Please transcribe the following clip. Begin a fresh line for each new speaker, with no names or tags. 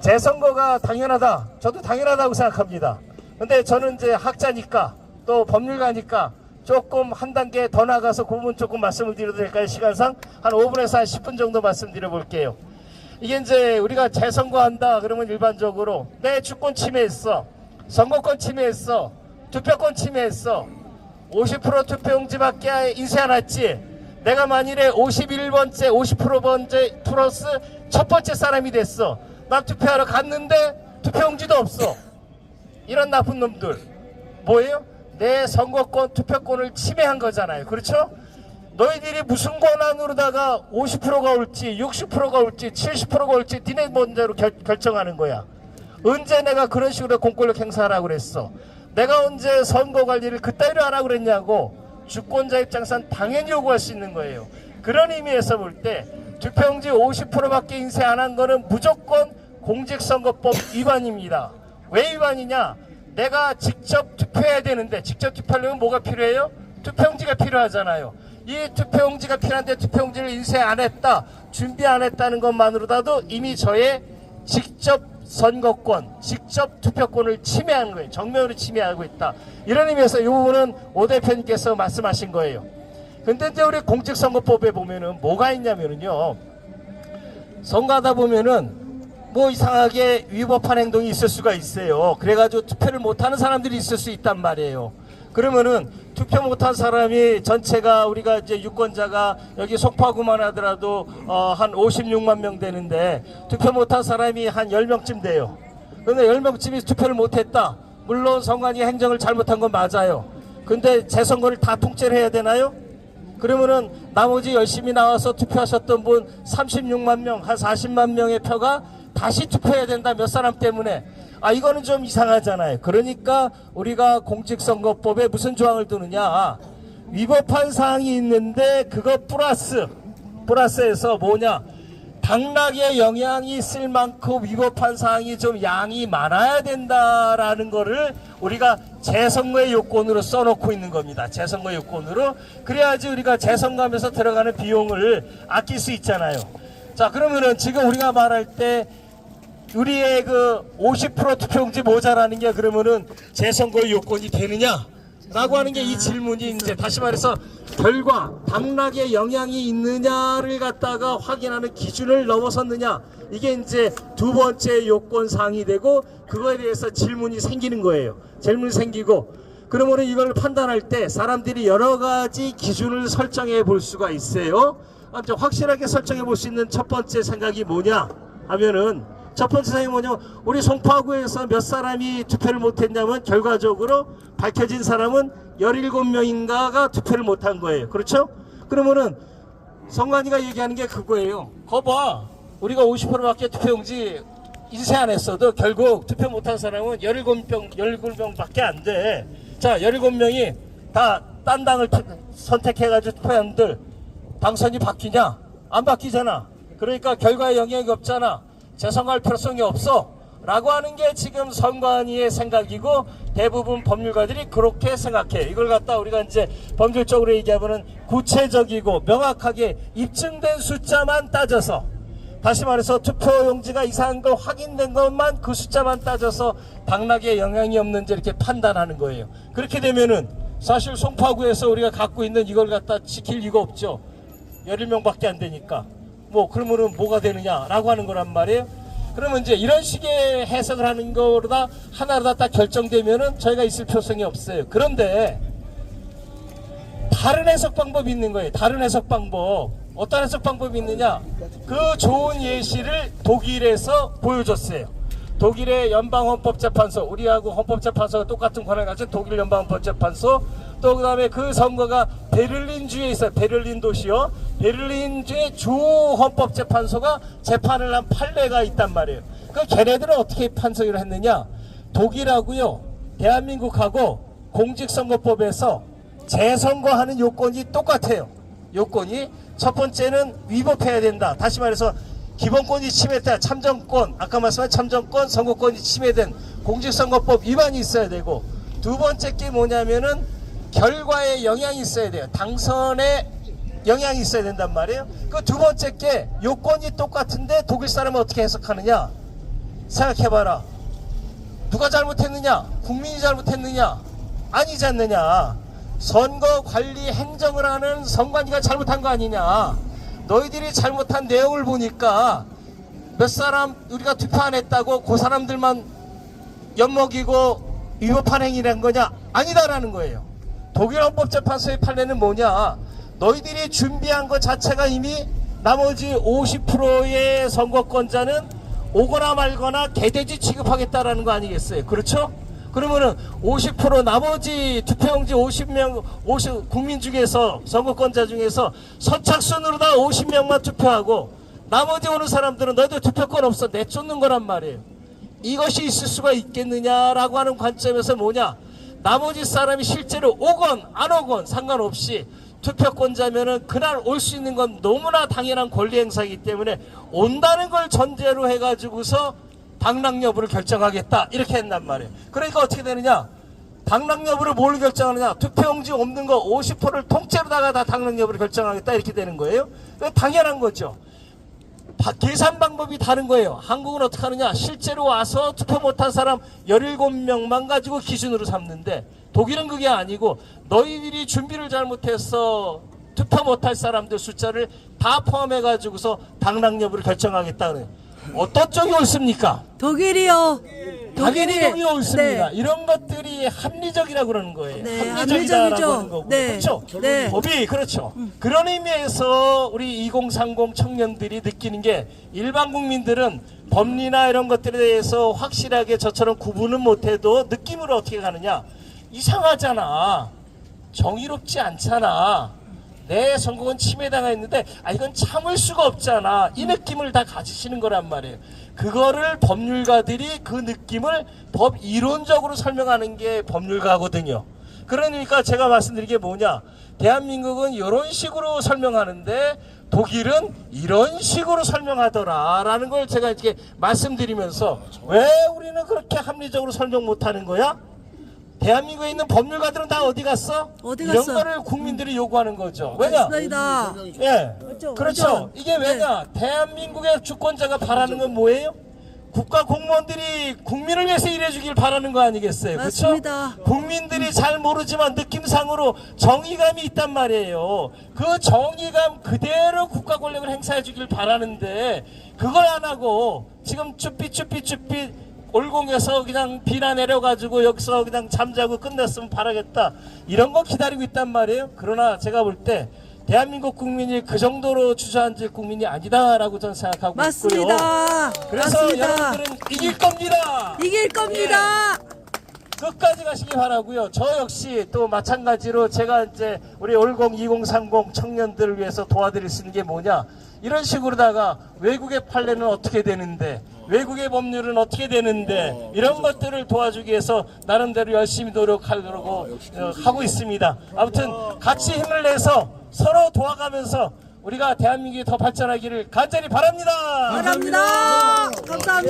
재선거가 당연하다. 저도 당연하다고 생각합니다. 근데 저는 이제 학자니까 또 법률가니까 조금 한 단계 더 나가서 그 부분 조금 말씀을 드려도 될까요? 시간상 한 5분에서 한 10분 정도 말씀드려 볼게요. 이게 이제 우리가 재선거한다 그러면 일반적으로 내 주권 침해했어, 선거권 침해했어, 투표권 침해했어, 50% 투표용지밖에 인쇄 안 했지, 내가 만일에 51번째 50%번째 플러스 첫 번째 사람이 됐어, 나 투표하러 갔는데 투표용지도 없어. 이런 나쁜 놈들 뭐예요? 내 선거권 투표권을 침해한 거잖아요. 그렇죠? 너희들이 무슨 권한으로다가 50%가 올지 60%가 올지 70%가 올지 니네 먼저로 결정하는 거야. 언제 내가 그런 식으로 공권력 행사하라고 그랬어? 내가 언제 선거 관리를 그따위로 하라고 그랬냐고. 주권자 입장에선 당연히 요구할 수 있는 거예요. 그런 의미에서 볼 때 투표용지 50%밖에 인쇄 안 한 거는 무조건 공직선거법 위반입니다. 왜 위반이냐? 내가 직접 투표해야 되는데 직접 투표하려면 뭐가 필요해요? 투표용지가 필요하잖아요. 이 투표용지가 필요한데 투표용지를 인쇄 안 했다, 준비 안 했다는 것만으로라도 이미 저의 직접 선거권, 직접 투표권을 침해하는 거예요. 정면으로 침해하고 있다. 이런 의미에서 이 부분은 오 대표님께서 말씀하신 거예요. 근데 이제 우리 공직선거법에 보면은 뭐가 있냐면은요, 선거하다 보면은 뭐 이상하게 위법한 행동이 있을 수가 있어요. 그래가지고 투표를 못하는 사람들이 있을 수 있단 말이에요. 그러면은 투표 못한 사람이 전체가 우리가 이제 유권자가 여기 송파구만 하더라도 한 56만 명 되는데 투표 못한 사람이 한 10명쯤 돼요. 그런데 10명쯤이 투표를 못했다. 물론 선관위 행정을 잘못한 건 맞아요. 근데 재선거를 다 통째로 해야 되나요? 그러면은 나머지 열심히 나와서 투표하셨던 분 36만 명, 한 40만 명의 표가 다시 투표해야 된다. 몇 사람 때문에. 이거는 좀 이상하잖아요. 그러니까 우리가 공직선거법에 무슨 조항을 두느냐, 위법한 사항이 있는데 그거 플러스해서 뭐냐, 당락에 영향이 있을 만큼 위법한 사항이 좀 양이 많아야 된다라는 거를 우리가 재선거의 요건으로 써놓고 있는 겁니다. 재선거 요건으로. 그래야지 우리가 재선거하면서 들어가는 비용을 아낄 수 있잖아요. 자, 그러면은 지금 우리가 말할 때 우리의 그 50% 투표용지 모자라는 게 그러면은 재선거의 요건이 되느냐? 라고 하는 게 이 질문이 이제 다시 말해서 결과, 당락에 영향이 있느냐를 갖다가 확인하는 기준을 넘어섰느냐? 이게 이제 두 번째 요건 사항이 되고 그거에 대해서 질문이 생기는 거예요. 질문이 생기고 그러면은 이걸 판단할 때 사람들이 여러 가지 기준을 설정해 볼 수가 있어요. 아무튼 확실하게 설정해 볼 수 있는 첫 번째 생각이 뭐냐 하면은 첫 번째 생각이 뭐냐면 우리 송파구에서 몇 사람이 투표를 못했냐면 결과적으로 밝혀진 사람은 17명인가가 투표를 못한 거예요. 그렇죠? 그러면은 선관위가 얘기하는 게 그거예요. 거봐, 우리가 50%밖에 투표용지 인쇄 안 했어도 결국 투표 못한 사람은 17명밖에 안 돼. 자, 17명이 다 딴 당을 선택해가지고 투표한들 당선이 바뀌냐? 안 바뀌잖아. 그러니까 결과에 영향이 없잖아. 재선거할 필요성이 없어 라고 하는 게 지금 선관위의 생각이고 대부분 법률가들이 그렇게 생각해. 이걸 갖다 우리가 이제 법률적으로 얘기하면 구체적이고 명확하게 입증된 숫자만 따져서, 다시 말해서 투표용지가 이상한 거 확인된 것만 그 숫자만 따져서 당락에 영향이 없는지 이렇게 판단하는 거예요. 그렇게 되면은 사실 송파구에서 우리가 갖고 있는 이걸 갖다 지킬 이유가 없죠. 11명밖에 안 되니까. 뭐 그러면은 뭐가 되느냐라고 하는 거란 말이에요. 그러면 이제 이런 식의 해석을 하는 거로다 하나로 다 결정되면은 저희가 있을 필요성이 없어요. 그런데 다른 해석 방법이 있는 거예요. 다른 해석 방법. 어떤 해석 방법이 있느냐? 그 좋은 예시를 독일에서 보여줬어요. 독일의 연방헌법재판소, 우리하고 헌법재판소가 똑같은 권한을 가진 독일 연방헌법재판소, 또 그 다음에 그 선거가 베를린주에 있어요. 베를린 도시요. 베를린주의 주 헌법재판소가 재판을 한 판례가 있단 말이에요. 그 걔네들은 어떻게 판정을 했느냐? 독일하고요, 대한민국하고 공직선거법에서 재선거하는 요건이 똑같아요. 요건이 첫 번째는 위법해야 된다. 다시 말해서 기본권이 침해됐다. 참정권, 아까 말씀한 참정권, 선거권이 침해된 공직선거법 위반이 있어야 되고, 두 번째 게 뭐냐면은 결과에 영향이 있어야 돼요. 당선에 영향이 있어야 된단 말이에요. 그 두 번째 게 요건이 똑같은데 독일 사람은 어떻게 해석하느냐? 생각해봐라. 누가 잘못했느냐? 국민이 잘못했느냐? 아니지 않느냐? 선거 관리 행정을 하는 선관위가 잘못한 거 아니냐? 너희들이 잘못한 내용을 보니까 몇 사람 우리가 투표 안 했다고 그 사람들만 엿먹이고 위법한 행위란 거냐? 아니다라는 거예요. 독일 헌법재판소의 판례는 뭐냐? 너희들이 준비한 것 자체가 이미 나머지 50%의 선거권자는 오거나 말거나 개돼지 취급하겠다라는 거 아니겠어요? 그렇죠? 그러면은 50% 나머지 투표용지 50 국민 중에서 선거권자 중에서 선착순으로 다 50명만 투표하고 나머지 오는 사람들은 너희들 투표권 없어 내쫓는 거란 말이에요. 이것이 있을 수가 있겠느냐라고 하는 관점에서 뭐냐? 나머지 사람이 실제로 오건 안 오건 상관없이 투표권자면은 그날 올 수 있는 건 너무나 당연한 권리 행사이기 때문에 온다는 걸 전제로 해가지고서 당락 여부를 결정하겠다 이렇게 했단 말이에요. 그러니까 어떻게 되느냐? 당락 여부를 뭘 결정하느냐? 투표용지 없는 거 50%를 통째로다가 다 당락 여부를 결정하겠다 이렇게 되는 거예요. 당연한 거죠. 계산 방법이 다른 거예요. 한국은 어떻게 하느냐? 실제로 와서 투표 못한 사람 17명만 가지고 기준으로 삼는데 독일은 그게 아니고 너희들이 준비를 잘못해서 투표 못할 사람들 숫자를 다 포함해 가지고서 당락 여부를 결정하겠다는. 어떤 쪽이 옳습니까?
독일이요.
당연히 독일이 옳습니다.
네.
이런 것들이 합리적이라고 그러는 거예요.
네,
합리적이다라고 하는 거고.
네.
그렇죠?
네.
법이 그렇죠. 그런 의미에서 우리 2030 청년들이 느끼는 게 일반 국민들은 법리나 이런 것들에 대해서 확실하게 저처럼 구분은 못해도 느낌으로 어떻게 가느냐? 이상하잖아. 정의롭지 않잖아. 내 선거권 침해당했는데 이건 참을 수가 없잖아. 이 느낌을 다 가지시는 거란 말이에요. 그거를 법률가들이 그 느낌을 법 이론적으로 설명하는 게 법률가거든요. 그러니까 제가 말씀드린 게 뭐냐? 대한민국은 이런 식으로 설명하는데 독일은 이런 식으로 설명하더라라는 걸 제가 이렇게 말씀드리면서 왜 우리는 그렇게 합리적으로 설명 못하는 거야? 대한민국에 있는 법률가들은 다 어디 갔어?
어디
이런
갔어?
거를 국민들이 요구하는 거죠. 왜냐?
맞습니다.
예,
맞죠,
그렇죠.
맞죠.
이게 왜냐? 대한민국의 주권자가 바라는 건 뭐예요? 국가 공무원들이 국민을 위해서 일해주길 바라는 거 아니겠어요? 그렇죠?
맞습니다.
국민들이 잘 모르지만 느낌상으로 정의감이 있단 말이에요. 그 정의감 그대로 국가 권력을 행사해주길 바라는데 그걸 안 하고 지금 쭈삣 올공에서 그냥 비나 내려가지고 여기서 그냥 잠자고 끝냈으면 바라겠다 이런 거 기다리고 있단 말이에요. 그러나 제가 볼 때 대한민국 국민이 그 정도로 주저앉을 국민이 아니다라고 저는 생각하고
맞습니다.
있고요. 그래서
맞습니다.
여러분들은 이길 겁니다.
이길 겁니다.
끝까지 가시기 바라고요. 저 역시 또 마찬가지로 제가 이제 우리 올공 2030 청년들을 위해서 도와드릴 수 있는 게 뭐냐? 이런 식으로다가 외국의 판례는 어떻게 되는데 외국의 법률은 어떻게 되는데 이런 것들을 도와주기 위해서 나름대로 열심히 노력하려고 하고 있습니다. 아무튼 같이 힘을 내서 서로 도와가면서 우리가 대한민국이 더 발전하기를 간절히 바랍니다.
바랍니다. 감사합니다.